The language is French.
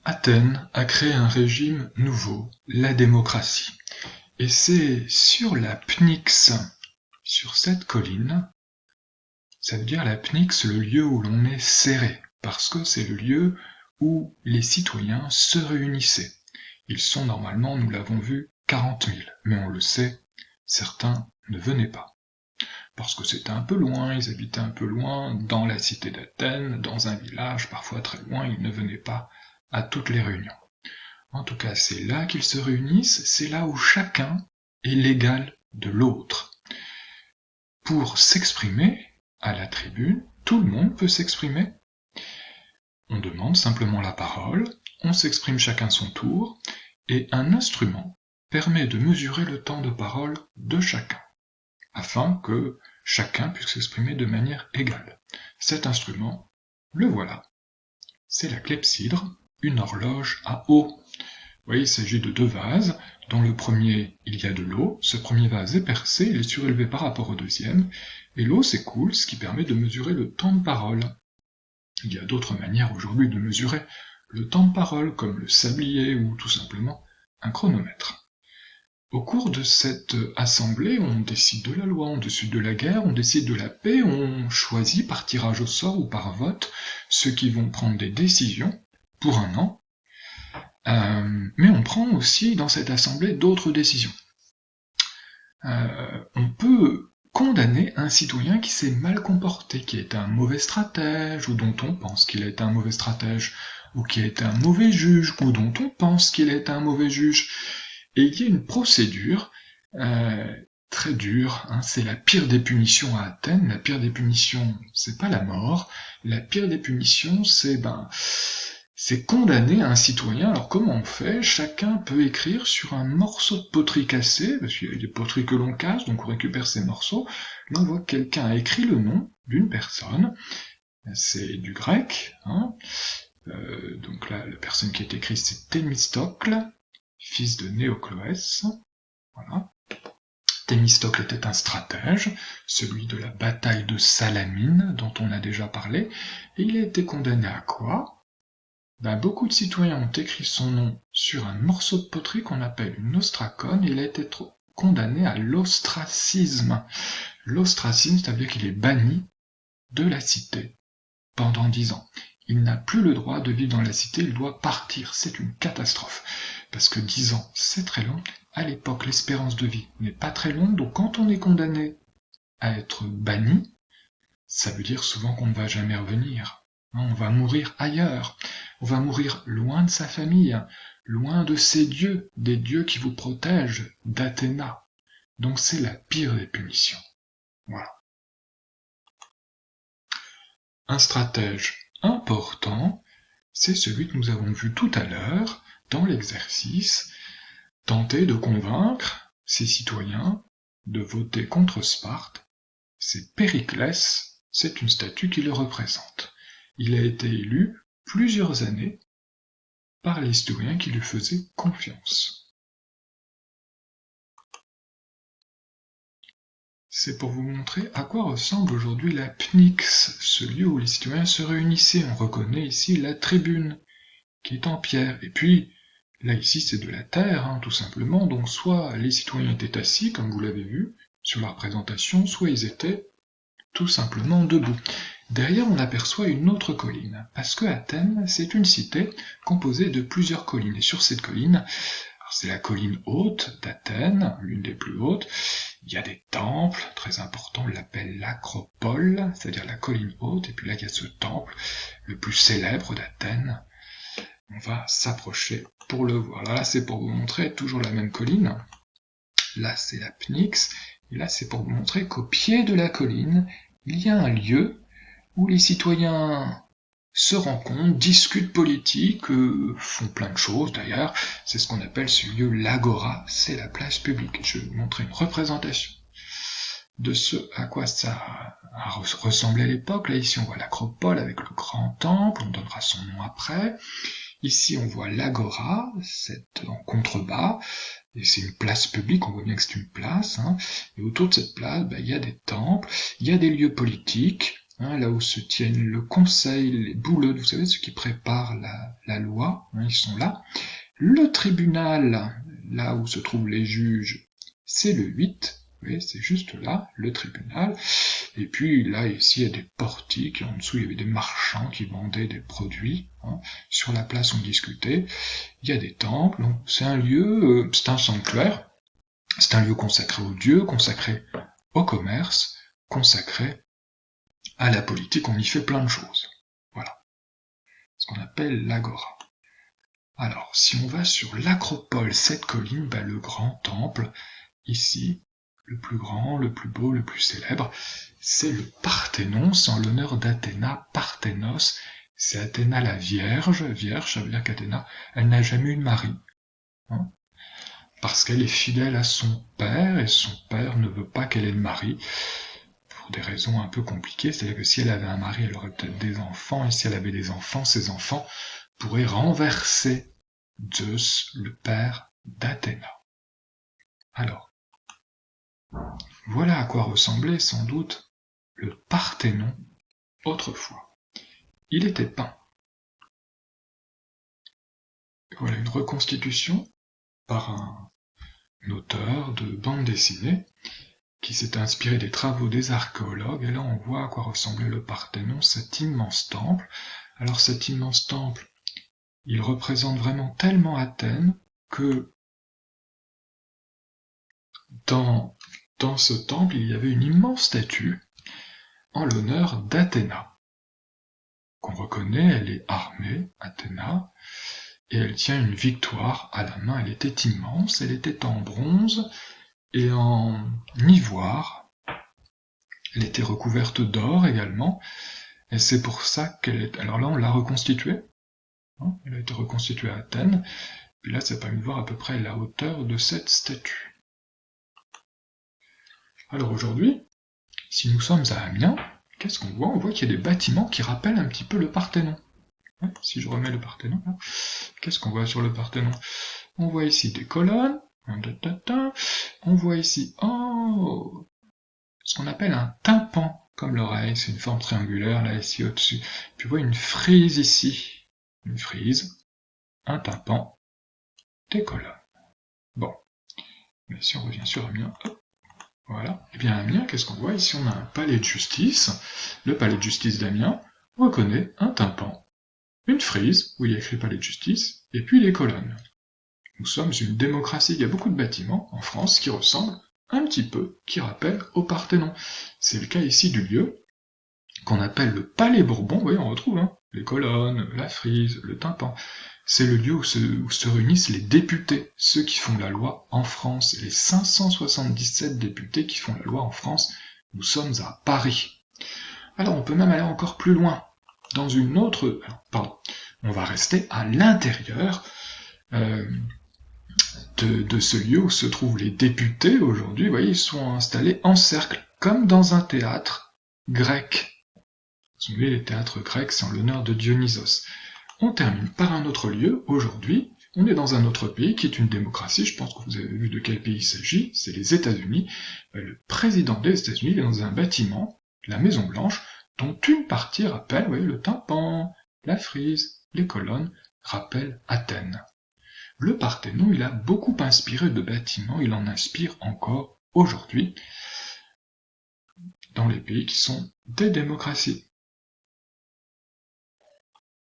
Athènes a créé un régime nouveau, la démocratie. Et c'est sur la Pnyx, sur cette colline, ça veut dire la Pnyx, le lieu où l'on est serré, parce que c'est le lieu où les citoyens se réunissaient. Ils sont normalement, nous l'avons vu, 40 000, mais on le sait, certains ne venaient pas. Parce que c'était un peu loin, ils habitaient un peu loin, dans la cité d'Athènes, dans un village, parfois très loin, ils ne venaient pas à toutes les réunions. En tout cas, c'est là qu'ils se réunissent, c'est là où chacun est l'égal de l'autre. Pour s'exprimer à la tribune, tout le monde peut s'exprimer. On demande simplement la parole, on s'exprime chacun son tour, et un instrument permet de mesurer le temps de parole de chacun, afin que chacun puisse s'exprimer de manière égale. Cet instrument, le voilà. C'est la clepsydre, une horloge à eau. Vous voyez, il s'agit de deux vases. Dans le premier, il y a de l'eau. Ce premier vase est percé, il est surélevé par rapport au deuxième, et l'eau s'écoule, ce qui permet de mesurer le temps de parole. Il y a d'autres manières aujourd'hui de mesurer le temps de parole, comme le sablier ou tout simplement un chronomètre. Au cours de cette assemblée, on décide de la loi, on décide de la guerre, on décide de la paix, on choisit par tirage au sort ou par vote ceux qui vont prendre des décisions pour un an, mais on prend aussi dans cette assemblée d'autres décisions. On peut condamner un citoyen qui s'est mal comporté, qui est un mauvais stratège, ou dont on pense qu'il est un mauvais stratège, ou qui est un mauvais juge, ou dont on pense qu'il est un mauvais juge. Et il y a une procédure très dure, hein, c'est la pire des punitions à Athènes. La pire des punitions, c'est pas la mort, la pire des punitions, c'est condamner un citoyen. Alors comment on fait? Chacun peut écrire sur un morceau de poterie cassé, parce qu'il y a des poteries que l'on casse, donc on récupère ces morceaux. Là on voit que quelqu'un a écrit le nom d'une personne, c'est du grec, hein. Donc là la personne qui est écrite c'est Thémistocle, fils de Néocloès, voilà. Thémistocle était un stratège, celui de la bataille de Salamine, dont on a déjà parlé, et il a été condamné à quoi? Beaucoup de citoyens ont écrit son nom sur un morceau de poterie qu'on appelle une ostracone, et il a été condamné à l'ostracisme. L'ostracisme, ça veut dire qu'il est banni de la cité pendant 10 ans. Il n'a plus le droit de vivre dans la cité, il doit partir. C'est une catastrophe. Parce que 10 ans, c'est très long. À l'époque, l'espérance de vie n'est pas très longue, donc quand on est condamné à être banni, ça veut dire souvent qu'on ne va jamais revenir. On va mourir ailleurs. On va mourir loin de sa famille, loin de ses dieux, des dieux qui vous protègent, d'Athéna. Donc c'est la pire des punitions. Voilà. Un stratège important, c'est celui que nous avons vu tout à l'heure dans l'exercice, tenter de convaincre ses citoyens de voter contre Sparte. C'est Périclès, c'est une statue qui le représente. Il a été élu plusieurs années par les citoyens qui lui faisaient confiance. C'est pour vous montrer à quoi ressemble aujourd'hui la Pnyx, ce lieu où les citoyens se réunissaient. On reconnaît ici la tribune, qui est en pierre. Et puis, là ici c'est de la terre, hein, tout simplement, donc soit les citoyens étaient assis, comme vous l'avez vu, sur la représentation, soit ils étaient tout simplement debout. Derrière on aperçoit une autre colline, parce que Athènes c'est une cité composée de plusieurs collines, et sur cette colline, c'est la colline haute d'Athènes, l'une des plus hautes, il y a des temples, très importants, on l'appelle l'acropole, c'est-à-dire la colline haute, et puis là il y a ce temple, le plus célèbre d'Athènes. On va s'approcher pour le voir. Là c'est pour vous montrer toujours la même colline, là c'est la Pnyx, et là c'est pour vous montrer qu'au pied de la colline, il y a un lieu où les citoyens se rencontrent, discutent politique, font plein de choses d'ailleurs. C'est ce qu'on appelle ce lieu l'agora, c'est la place publique. Je vais vous montrer une représentation de ce à quoi ça a ressemblé à l'époque. Là ici on voit l'acropole avec le grand temple, on donnera son nom après. Ici on voit l'agora, c'est en contrebas, et c'est une place publique, on voit bien que c'est une place, hein. Et autour de cette place, il y a des temples, il y a des lieux politiques, là où se tiennent le conseil, les bouleux, vous savez, ceux qui préparent la loi, ils sont là. Le tribunal, là où se trouvent les juges, c'est le 8, oui, c'est juste là, le tribunal. Et puis là, ici, il y a des portiques, et en dessous, il y avait des marchands qui vendaient des produits. Sur la place, on discutait. Il y a des temples, donc c'est un lieu, c'est un sanctuaire, c'est un lieu consacré aux dieux, consacré au commerce, consacré à la politique, on y fait plein de choses. Voilà. Ce qu'on appelle l'agora. Alors, si on va sur l'acropole, cette colline, le grand temple, ici, le plus grand, le plus beau, le plus célèbre, c'est le Parthénon, c'est en l'honneur d'Athéna, Parthénos, c'est Athéna la Vierge, ça veut dire qu'Athéna, elle n'a jamais eu de mari, parce qu'elle est fidèle à son père, et son père ne veut pas qu'elle ait de mari, pour des raisons un peu compliquées, c'est-à-dire que si elle avait un mari, elle aurait peut-être des enfants, et si elle avait des enfants, ses enfants pourraient renverser Zeus, le père d'Athéna. Alors, voilà à quoi ressemblait sans doute le Parthénon autrefois. Il était peint. Voilà une reconstitution par un auteur de bande dessinée qui s'est inspiré des travaux des archéologues, et là on voit à quoi ressemblait le Parthénon, cet immense temple. Alors cet immense temple, il représente vraiment tellement Athènes que dans ce temple, il y avait une immense statue en l'honneur d'Athéna, qu'on reconnaît, elle est armée, Athéna, et elle tient une victoire à la main, elle était immense, elle était en bronze et en ivoire, elle était recouverte d'or également, et c'est pour ça qu'elle est... Alors là, on l'a reconstituée, elle a été reconstituée à Athènes, puis là, ça permet de voir à peu près la hauteur de cette statue. Alors aujourd'hui, si nous sommes à Amiens, qu'est-ce qu'on voit? On voit qu'il y a des bâtiments qui rappellent un petit peu le Parthénon. Si je remets le Parthénon, là, qu'est-ce qu'on voit sur le Parthénon? On voit ici des colonnes, on voit ici ce qu'on appelle un tympan, comme l'oreille, c'est une forme triangulaire, là, ici, au-dessus. Puis on voit une frise ici, une frise, un tympan, des colonnes. Bon, mais si on revient sur Amiens, hop, voilà. Et bien à Amiens, qu'est-ce qu'on voit? Ici on a un palais de justice, le palais de justice d'Amiens reconnaît un tympan, une frise, où il y a écrit palais de justice, et puis les colonnes. Nous sommes une démocratie, il y a beaucoup de bâtiments en France qui ressemblent un petit peu, qui rappellent au Parthénon. C'est le cas ici du lieu qu'on appelle le Palais Bourbon, vous voyez, on retrouve les colonnes, la frise, le tympan. C'est le lieu où se réunissent les députés, ceux qui font la loi en France, les 577 députés qui font la loi en France. Nous sommes à Paris. Alors on peut même aller encore plus loin, dans une autre... on va rester à l'intérieur de ce lieu où se trouvent les députés aujourd'hui. Vous voyez, ils sont installés en cercle, comme dans un théâtre grec. Vous savez, les théâtres grecs, c'est en l'honneur de Dionysos. On termine par un autre lieu, aujourd'hui, on est dans un autre pays qui est une démocratie, je pense que vous avez vu de quel pays il s'agit, c'est les États-Unis. Le président des États-Unis est dans un bâtiment, la Maison Blanche, dont une partie rappelle, vous voyez, le tympan, la frise, les colonnes, rappellent Athènes. Le Parthénon, il a beaucoup inspiré de bâtiments, il en inspire encore aujourd'hui, dans les pays qui sont des démocraties.